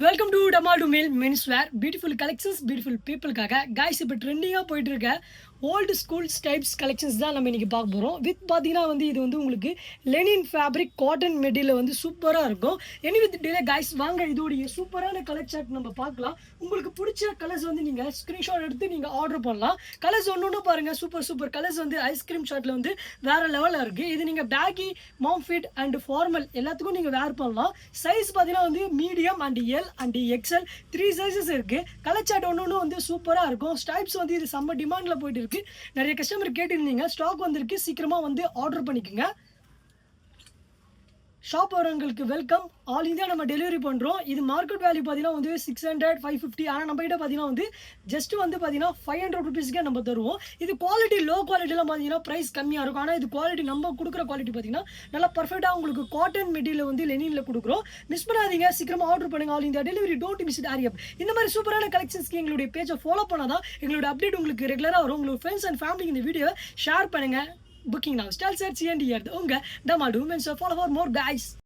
Welcome to டமால்டு male menswear. Beautiful collections, beautiful பீப்புளுக்காக. Guys, இப்போ ட்ரெண்டிங்காக போயிட்டு இருக்க ஓல்டு ஸ்கூல் டைப்ஸ் கலெக்ஷன்ஸ் தான் நம்ம இன்றைக்கி பார்க்க போகிறோம். பார்த்தீங்கன்னா இது வந்து உங்களுக்கு லெனின் ஃபேப்ரிக் காட்டன் மெட்டீரியல் வந்து சூப்பராக இருக்கும். வித் டிலே கைஸ், வாங்க இதோடைய சூப்பரான கலர் சார்ட் நம்ம பார்க்கலாம். உங்களுக்கு பிடிச்ச கலர்ஸ் வந்து நீங்கள் ஸ்க்ரீன்ஷாட் எடுத்து நீங்கள் ஆர்டர் பண்ணலாம். கலர்ஸ் ஒன்று பாருங்கள், சூப்பர் கலர்ஸ் வந்து ஐஸ்கிரீம் ஷார்ட்டில் வந்து வேறு லெவலில் இருக்குது. இது நீங்கள் baggy, mom fit and formal எல்லாத்துக்கும் நீங்கள் வேர் பண்ணலாம். சைஸ் பார்த்தீங்கன்னா வந்து medium and L and XL 3 sizes இருக்கு. கலர் சார்ட் ஒன்று வந்து சூப்பராக இருக்கும். ஸ்டைப்ஸ் வந்து இது செம்ம டிமாண்டில் போயிட்டு இருக்கு. நிறைய கஸ்டமர் கேட்டிருந்தீங்க, ஸ்டாக் வந்திருக்கு, சீக்கிரமா வந்து ஆர்டர் பண்ணிக்கோங்க. ஷாப் வரவங்களுக்கு வெல்கம். ஆல் இந்தியா நம்ம டெலிவரி பண்ணுறோம். இது மார்க்கெட் வேல்யூ பார்த்தீங்கன்னா வந்து 600 550. ஆனால் நம்ம கிட்ட பார்த்தீங்கன்னா வந்து ஜஸ்ட் வந்து பார்த்தீங்கன்னா 500 ருபீஸ்க்கே நம்ம தருவோம். இது குவாலிட்டி லோ குவாலிட்டிலாம் பார்த்தீங்கன்னா ப்ரைஸ் கம்மியாக இருக்கும். ஆனால் இது குவாலிட்டி நம்ம கொடுக்குற குவாலிட்டி பார்த்தீங்கன்னா நல்லா பர்ஃபெக்டாக உங்களுக்கு காட்டன் மெட்டீரியல் வந்து லெனினில் கொடுக்குறோம். மிஸ் பண்ணாதீங்க, சீக்கிரமாக ஆர்டர் பண்ணுங்கள். All India delivery, don't miss it ஆரியப். இந்த மாதிரி சூப்பரான கலெக்ஷன்ஸ்க்கு எங்களுடைய பேஜை ஃபாலோ பண்ணால் தான் எங்களோட அப்டேட் உங்களுக்கு ரெகுலராக வரும். உங்களுக்கு ஃப்ரெண்ட்ஸ் அண்ட் ஃபேமிலிக்கு இந்த வீடியோ ஷேர் பண்ணுங்கள். Booking now. Style search and here. Unga Damalu. So follow for more guys.